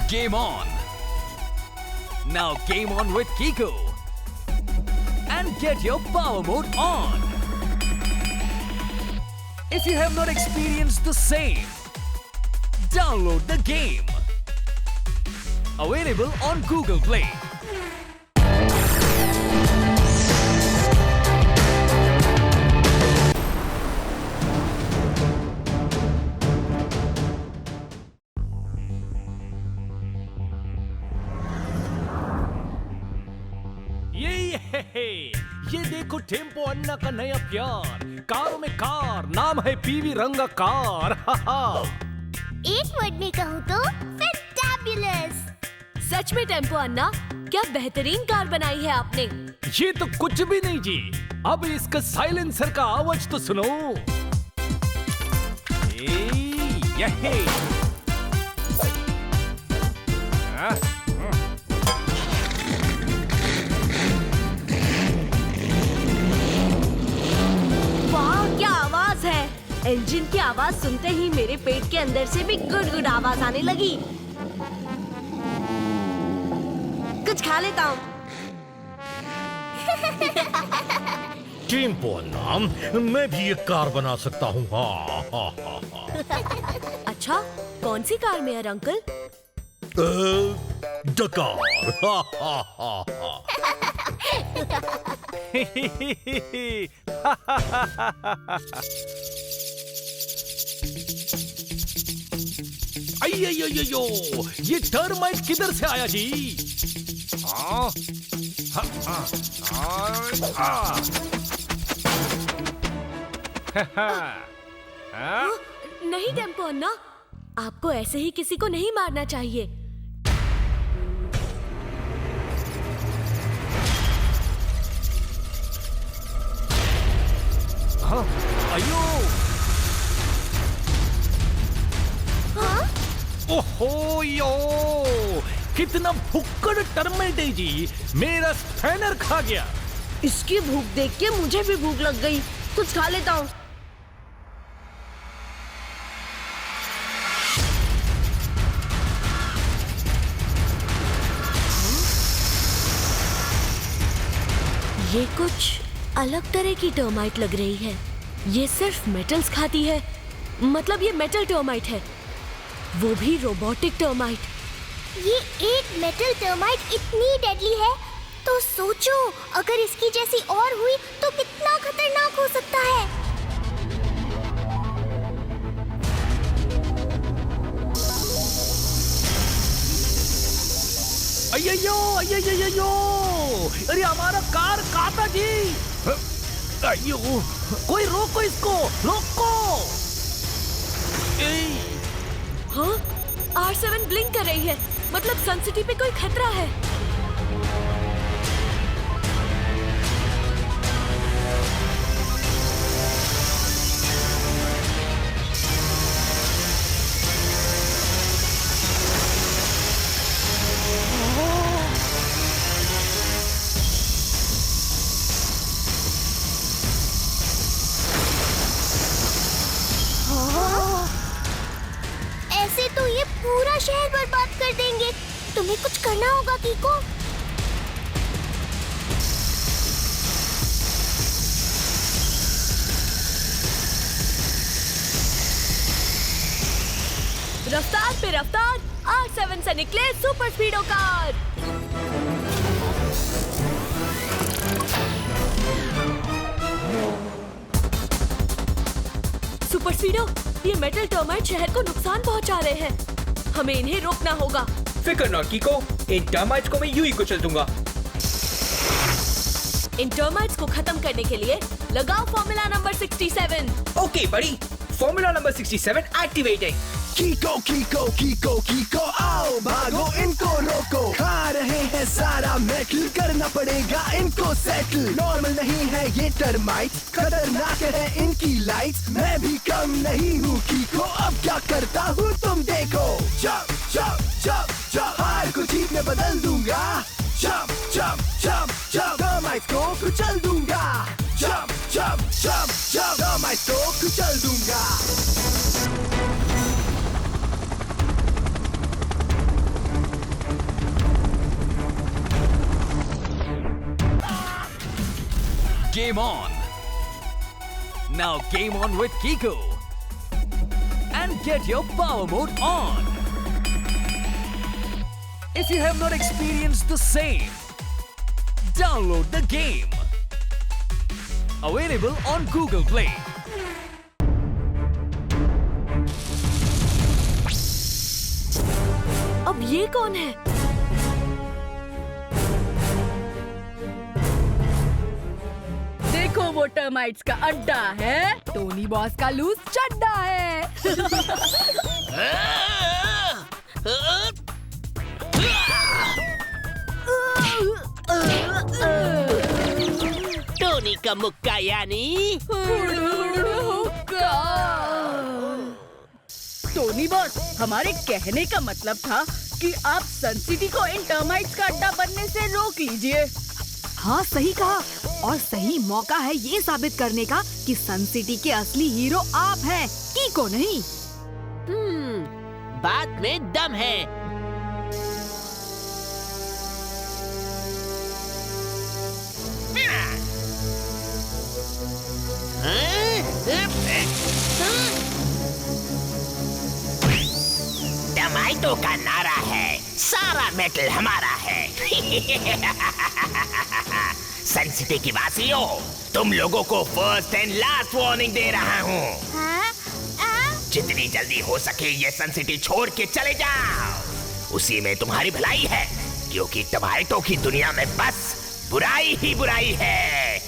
Game on! Now game on with Kiko and get your power mode on. If you have not experienced the same, download the game. Available on Google Play. ये देखो tempo अन्ना का नया प्यार, कारों में car, नाम है PV रंगा कार। एक वर्ड में कहूँ तो फैंटाबुलस। सच में टेम्पो अन्ना, क्या बेहतरीन कार बनाई है आपने। ये तो कुछ भी नहीं जी, अब इसका साइलेंसर का आवाज तो सुनो। यही इंजन की आवाज सुनते ही मेरे पेट के अंदर से भी गुड आवाज आने लगी। कुछ खा लेता हूँ। टेम्पो अन्ना, मैं भी एक कार बना सकता हूँ। अच्छा, कौन सी कार में यार अंकल? डकार। अयो, ये टर्माइट किधर से आया जी? नहीं टेम्पो अन्ना, आपको ऐसे ही किसी को नहीं मारना चाहिए। अयो, ओहो यो, कितना भुक्कड़ टर्माइट है जी, मेरा स्पैनर खा गया। इसकी भूख देख के मुझे भी भूख लग गई, कुछ खा लेता हूँ। ये कुछ अलग तरह की टर्माइट लग रही है। ये सिर्फ मेटल्स खाती है, मतलब ये मेटल टर्माइट है, वो भी रोबोटिक टर्माइट। ये एक मेटल टर्माइट इतनी डेडली है, तो सोचो अगर इसकी जैसी और हुई तो कितना खतरनाक हो सकता है। अयो, अरे हमारा कार काटा जी। अयो, कोई रोको इसको, रोको। हाँ, R7 ब्लिंक कर रही है, मतलब सन सिटी पे कोई खतरा है। ऐसे तो ये पूरा शहर बर्बाद कर देंगे। तुम्हें कुछ करना होगा कीको। रफ्तार पे रफ्तार, R7 से निकले सुपर स्पीडो कार। सुपर स्पीडो, ये मेटल टर्माइट शहर को नुकसान पहुंचा रहे हैं, हमें इन्हें रोकना होगा। फिकर नॉट कीको, इन टर्माइट्स को मैं यूं ही कुचल दूंगा। इन टर्माइट्स को खत्म करने के लिए लगाओ फॉर्मूला नंबर 67। ओके बड़ी, फॉर्मूला नंबर 67 एक्टिवेटिंग। कीको कीको कीको कीको, आओ भागो इनको रोको, खा रहे हैं सारा मेटल, करना पड़ेगा इनको सेटल। नॉर्मल नहीं है ये टर्माइट, खतरनाक है इनकी लाइट्स, मैं भी कम नहीं हूँ कीको, अब क्या करता हूँ तुम देखो। जंप जंप जंप जंप, हार को जीत में बदल दूंगा। Jump jump jump jump, termite को कुचल दूंगा। Jump jump jump jump, termite को कुचल दूंगा। Game on. Now game on with Kiko. And get your power mode on. If you have not experienced the same, download the game. Available on Google Play. अब ये कौन है? देखो वो termites का अड्डा है, टोनी बॉस का लूज चड्डा है। टोनी का मुक्का यानी टोनी बॉस, हमारे कहने का मतलब था कि आप सन सिटी को इन टर्माइट्स का अड्डा बनने से रोक लीजिए। हाँ, सही कहा। और सही मौका है ये साबित करने का कि सन सिटी के असली हीरो आप हैं, कीको नहीं। बात में दम है। टमाटो का नारा है, सारा मेटल हमारा है। सन सिटी की वासियों, तुम लोगों को फर्स्ट एंड लास्ट वार्निंग दे रहा हूँ। जितनी जल्दी हो सके ये सन सिटी छोड़ के चले जाओ, उसी में तुम्हारी भलाई है, क्योंकि टमाटो की दुनिया में बस बुराई ही बुराई है।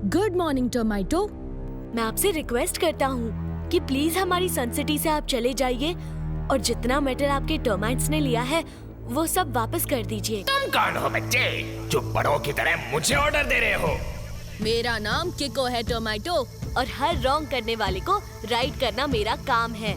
Good morning tomato. मैं आपसे रिक्वेस्ट करता हूँ कि प्लीज हमारी सन सिटी से आप चले जाइए और जितना मेटल आपके टर्माइट्स ने लिया है वो सब वापस कर दीजिए। तुम कौन हो बच्चे, जो बड़ों की तरह मुझे ऑर्डर दे रहे हो? मेरा नाम किको है टोमेटो, और हर रॉन्ग करने वाले को राइट करना मेरा काम है।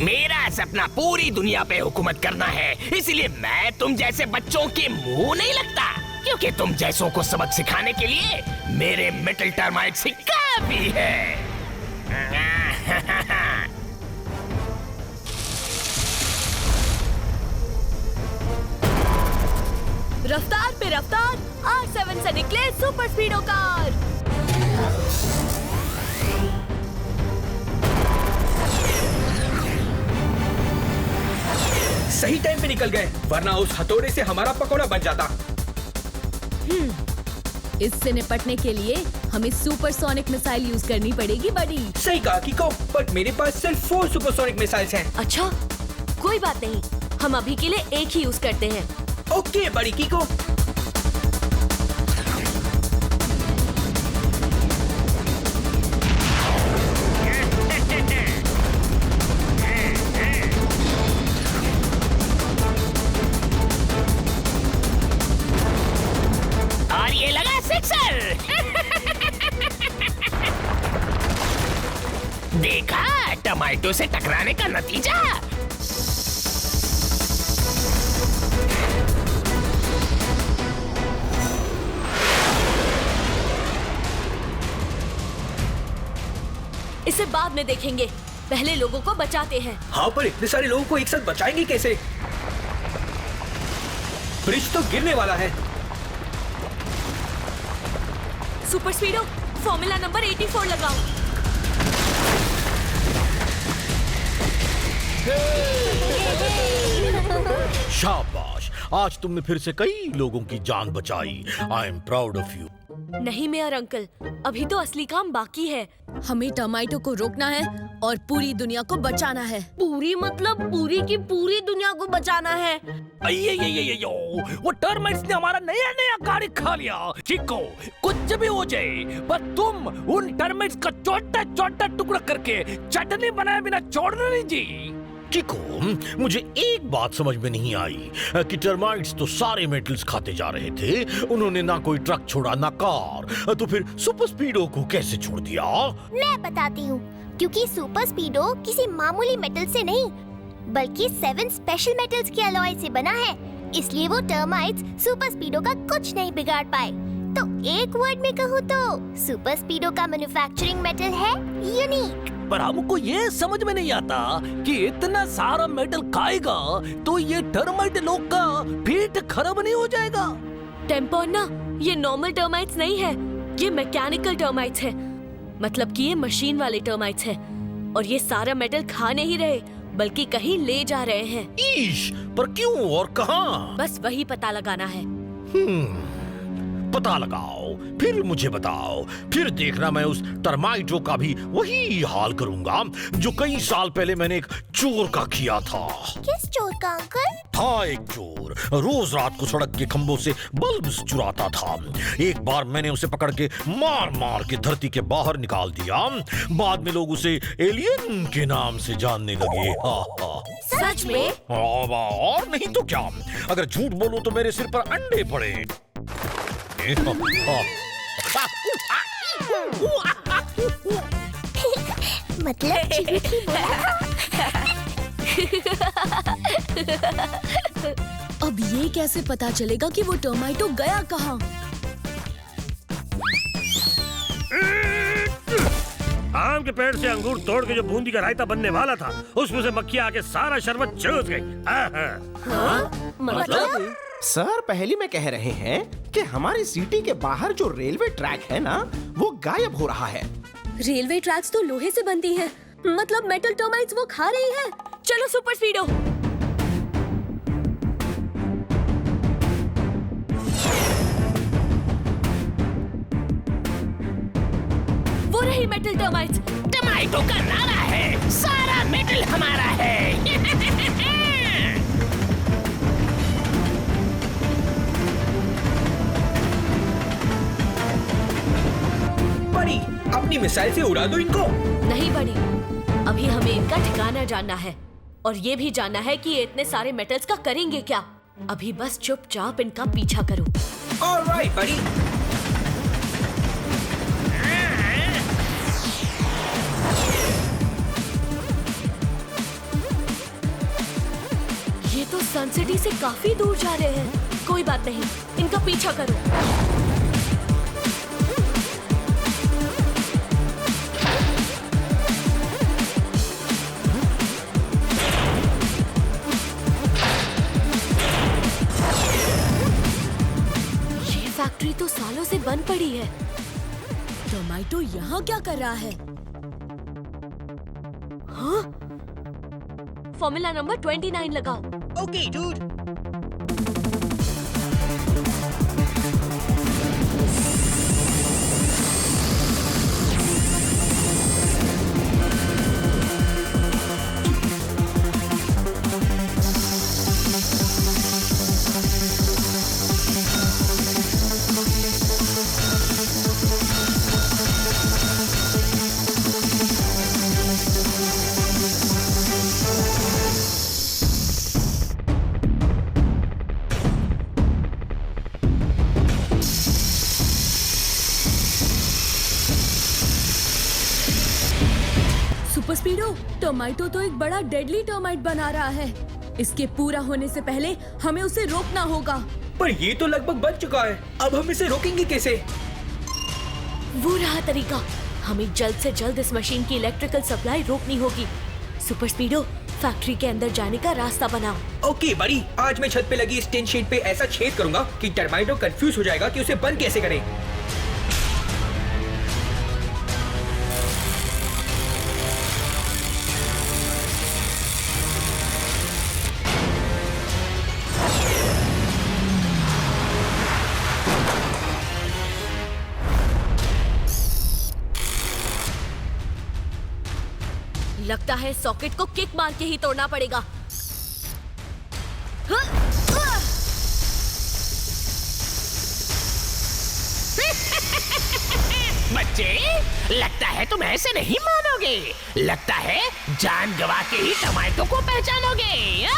मेरा सपना पूरी दुनिया पे हुकूमत करना है, इसलिए मैं तुम जैसे बच्चों के मुंह नहीं लगता, क्योंकि तुम जैसों को सबक सिखाने के लिए मेरे मेटल टर्माइट्स ही काफी है। रफ्तार पे रफ्तार, R7 से निकले सुपर स्पीडो कार। सही टाइम पे निकल गए, वरना उस हथौड़े से हमारा पकौड़ा बन जाता। इससे निपटने के लिए हमें सुपरसोनिक मिसाइल यूज करनी पड़ेगी बड़ी। सही कहा कीको, बट मेरे पास सिर्फ 4 सुपरसोनिक मिसाइल्स हैं। अच्छा, कोई बात नहीं, हम अभी के लिए एक ही यूज करते हैं। ओके बड़ी कीको। और ये लगा सिक्सर। देखा टमाटो से टकराने का नतीजा। इसे बाद में देखेंगे, पहले लोगों को बचाते हैं। हाँ, पर इतने सारे लोगों को एक साथ बचाएंगे कैसे? ब्रिज तो गिरने वाला है। सुपर स्पीडो, फॉर्मूला नंबर 84 लगाओ। शाबाश, आज तुमने फिर से कई लोगों की जान बचाई। I am proud of you. नहीं मेयर अंकल, अभी तो असली काम बाकी है। हमें टमाटो को रोकना है और पूरी दुनिया को बचाना है। पूरी मतलब पूरी की पूरी दुनिया को बचाना है। वो टर्माइट्स ने हमारा नया नया गाड़ी खा लिया। चिको, कुछ भी हो जाए, पर तुम उन टर्माइट्स का छोटा छोटा टुकड़ा करके चटनी बनाए बिना छोड़ना नहीं जी। चिको, मुझे एक बात समझ में नहीं आई कि टर्माइट्स तो सारे मेटल्स खाते जा रहे थे, उन्होंने ना कोई ट्रक छोड़ा ना कार, तो फिर सुपर स्पीडो को कैसे छोड़ दिया? मैं बताती हूँ, क्योंकि सुपर स्पीडो किसी मामूली मेटल से नहीं बल्कि 7 स्पेशल मेटल्स के अलॉय से बना है, इसलिए वो टर्माइट्स सुपर स्पीडो का कुछ नहीं बिगाड़ पाए। तो एक वर्ड में कहूँ तो सुपर स्पीडो का मैन्युफैक्चरिंग मेटल है यूनिक। पर हमको ये समझ में नहीं आता कि इतना सारा मेटल खाएगा तो ये टर्माइट लोग का पेट खराब नहीं हो जाएगा? टेम्पोन ना, ये नॉर्मल टर्माइट्स नहीं है, ये मैकेनिकल टर्माइट्स है। मतलब कि ये मशीन वाले टर्माइट्स है और ये सारा मेटल खा नहीं रहे बल्कि कहीं ले जा रहे हैं। ईश, पर क्यों और कहाँ? बस वही पता लगाना है। पता लगाओ, फिर मुझे बताओ, फिर देखना मैं उस टर्माइटों का भी वही हाल करूंगा जो कई साल पहले मैंने एक चोर का किया था। किस चोर का अंकल? था एक चोर, रोज रात को सड़क के खंभों से बल्ब चुराता था। एक बार मैंने उसे पकड़ के मार मार के धरती के बाहर निकाल दिया। बाद में लोग उसे एलियन के नाम से जानने लगे। सच में? और नहीं तो क्या, अगर झूठ बोलूं तो मेरे सिर पर अंडे पड़े। मतलब झूठ ही बोला। अब ये कैसे पता चलेगा कि वो टर्माइटो गया कहाँ? आम के पेड़ से अंगूर तोड़ के जो बूंदी का रायता बनने वाला था, उसमें से मक्खियाँ आके सारा शरबत चूस गई। मतलब? सर, पहली में कह रहे हैं कि हमारी सिटी के बाहर जो रेलवे ट्रैक है ना, वो गायब हो रहा है। रेलवे ट्रैक्स तो लोहे से बनती हैं, मतलब मेटल टर्माइट्स वो खा रही है। चलो सुपर स्पीडो। वो रही मेटल टर्माइट्स। टर्माइटों का नारा है, सारा मेटल हमारा है। बड़ी, अपनी मिसाइल से उड़ा दो इनको। नहीं बड़ी, अभी हमें इनका ठिकाना जानना है और ये भी जानना है कि ये इतने सारे मेटल्स का करेंगे क्या। अभी बस चुपचाप इनका पीछा करो। ऑलराइट बड़ी। ये तो सन सिटी से काफी दूर जा रहे हैं। कोई बात नहीं, इनका पीछा करो। फैक्ट्री तो सालों से बंद पड़ी है। टोमेटो यहाँ क्या कर रहा है? हाँ? फॉर्मूला नंबर 29 लगाओ। Okay dude. सुपर स्पीडो, टोमेटो तो एक बड़ा डेडली टर्माइट बना रहा है। इसके पूरा होने से पहले हमें उसे रोकना होगा। पर ये तो लगभग बन चुका है, अब हम इसे रोकेंगे कैसे? वो रहा तरीका। हमें जल्द से जल्द इस मशीन की इलेक्ट्रिकल सप्लाई रोकनी होगी। सुपर स्पीडो, फैक्ट्री के अंदर जाने का रास्ता बनाओ। ओके बड़ी, आज मैं छत पे लगी इस टिन शीट पे ऐसा छेद करूंगा कि टर्माइटो कंफ्यूज हो जाएगा कि उसे बंद कैसे करें। लगता है सॉकेट को किक मार के ही तोड़ना पड़ेगा। बच्चे, लगता है तुम ऐसे नहीं मानोगे। लगता है जान गवा के ही टमाटो को पहचानोगे।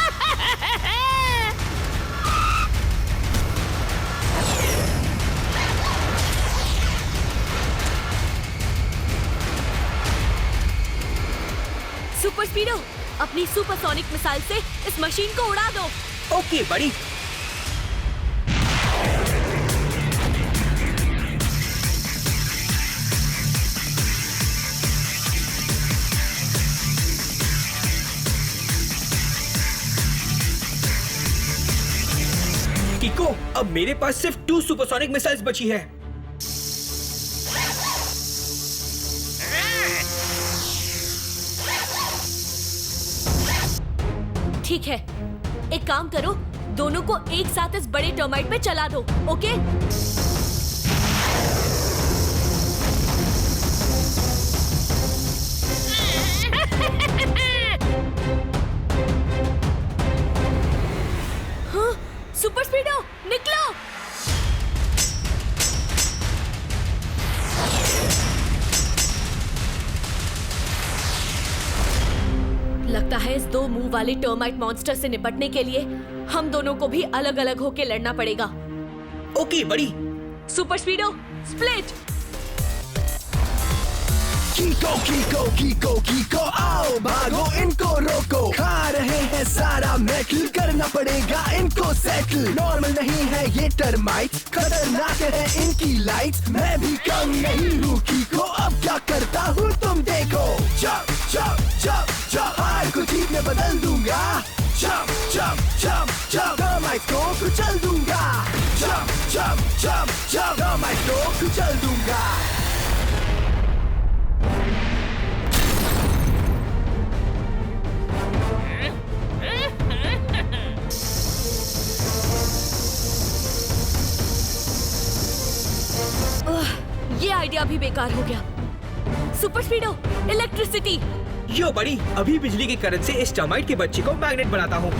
सुपर स्पीडो, अपनी सुपरसोनिक मिसाइल से इस मशीन को उड़ा दो। ओके बड़ी। अब मेरे पास सिर्फ 2 सुपरसोनिक मिसाइल्स बची है। ठीक है, एक काम करो, दोनों को एक साथ इस बड़े टर्माइट पे चला दो, ओके? हाँ, सुपर स्पीडो, निकलो! लगता है इस 2 मुंह वाले टर्माइट मॉन्स्टर से निपटने के लिए हम दोनों को भी अलग-अलग होके लड़ना पड़ेगा। ओके बड़ी। Super स्पीडो, split! कीको कीको कीको कीको आओ भागो इनको रोको, खा रहे हैं सारा मेटल, करना पड़ेगा इनको सेटल। नॉर्मल नहीं है ये टर्माइट, खतरनाक है इनकी लाइट, मैं भी कम नहीं हूँ कीको, अब क्या करता हूँ तुम देखो। चप चप चप चप हार को जीत में बदल दूंगा, चप चप चप चप टर्माइट को कुचल दूंगा, चप चप चप चप टर्माइट को कुचल दूंगा। ये आइडिया भी बेकार हो गया। Super स्पीडो, electricity! यो बड़ी, अभी बिजली के करंट से इस टर्माइट के बच्चे को मैग्नेट बनाता हूँ।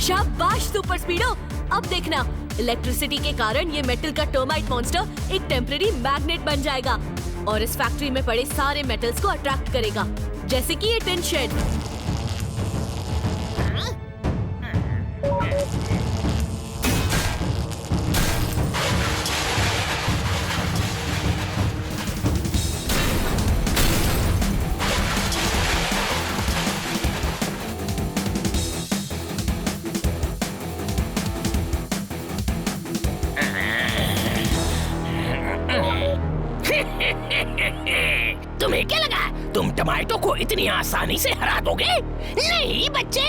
शाबाश सुपर स्पीडो! अब देखना, इलेक्ट्रिसिटी के कारण ये मेटल का टर्माइट मॉन्स्टर एक टेम्परेरी मैग्नेट बन जाएगा और इस फैक्ट्री में पड़े सारे मेटल्स को अट्रैक्ट करेगा, जैसे कि ये टिन शेड। तुम्हें क्या लगा तुम टमाटो को इतनी आसानी से हरा दोगे? नहीं बच्चे,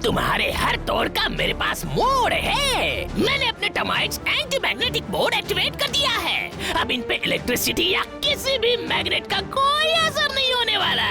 तुम्हारे हर तोड़ का मेरे पास मोड है। मैंने अपने टमाइट्स एंटी मैग्नेटिक मोड एक्टिवेट कर दिया है। अब इन पे इलेक्ट्रिसिटी या किसी भी मैग्नेट का कोई असर नहीं होने वाला।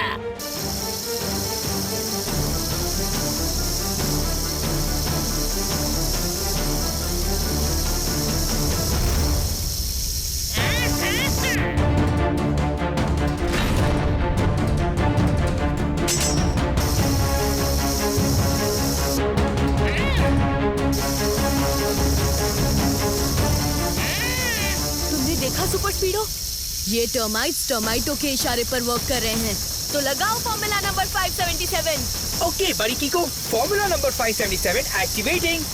सुपर स्पीडो, ये टर्माइट्स टर्माइटो के इशारे पर वर्क कर रहे हैं, तो लगाओ फॉर्मूला नंबर 577। ओके बड़ी कीको, फॉर्मूला नंबर 577 एक्टिवेटिंग।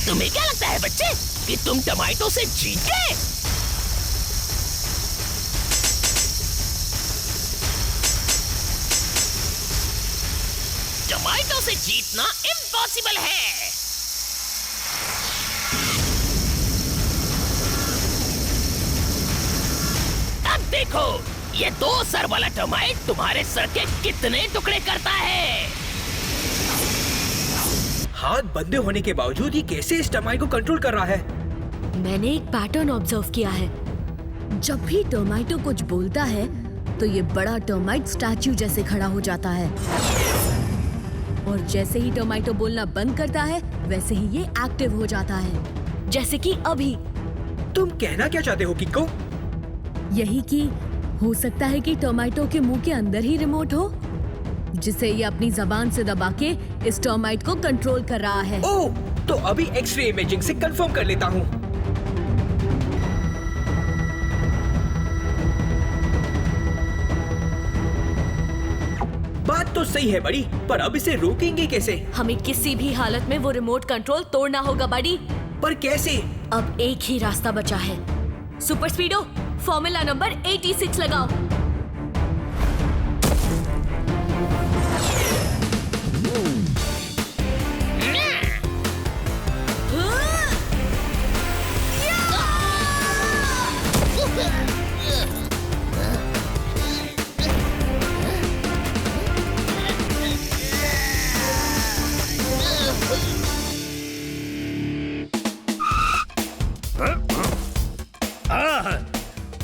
तुम्हें क्या लगता है बच्चे कि तुम टमाटो से जीत गए? टमाटो से जीतना इम्पॉसिबल है। अब देखो, ये 2 सर वाला टमाइट तुम्हारे सर के कितने टुकड़े करता है। हाथ बंधे होने के बावजूद ये कैसे इस टर्माइट को कंट्रोल कर रहा है? मैंने एक पैटर्न ऑब्जर्व किया है। जब भी टर्माइटो कुछ बोलता है तो ये बड़ा टर्माइट स्टैच्यू जैसे खड़ा हो जाता है और जैसे ही टर्माइटो बोलना बंद करता है वैसे ही ये एक्टिव हो जाता है, जैसे कि अभी। तुम कहना क्या चाहते हो किको? यही कि हो सकता है कि टर्माइटो के मुंह के अंदर ही रिमोट हो, जिसे ये अपनी जबान से दबा के इस टर्माइट को कंट्रोल कर रहा है। ओह, तो अभी एक्सरे इमेजिंग से कंफर्म कर लेता हूँ। बात तो सही है बड़ी, पर अब इसे रोकेंगे कैसे? हमें किसी भी हालत में वो रिमोट कंट्रोल तोड़ना होगा बड़ी। पर कैसे? अब एक ही रास्ता बचा है। सुपर स्पीडो, फॉर्मूला नंबर 86 लगाओ।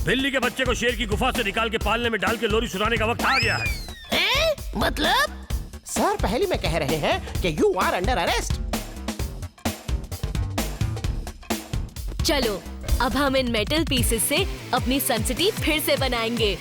बिल्ली के बच्चे को शेर की गुफा से निकाल के पालने में डाल के लोरी सुनाने का वक्त आ गया है। मतलब? सर पहले में कह रहे हैं कि यू आर अंडर अरेस्ट। चलो अब हम इन मेटल पीसेस से अपनी सन सिटी फिर से बनाएंगे।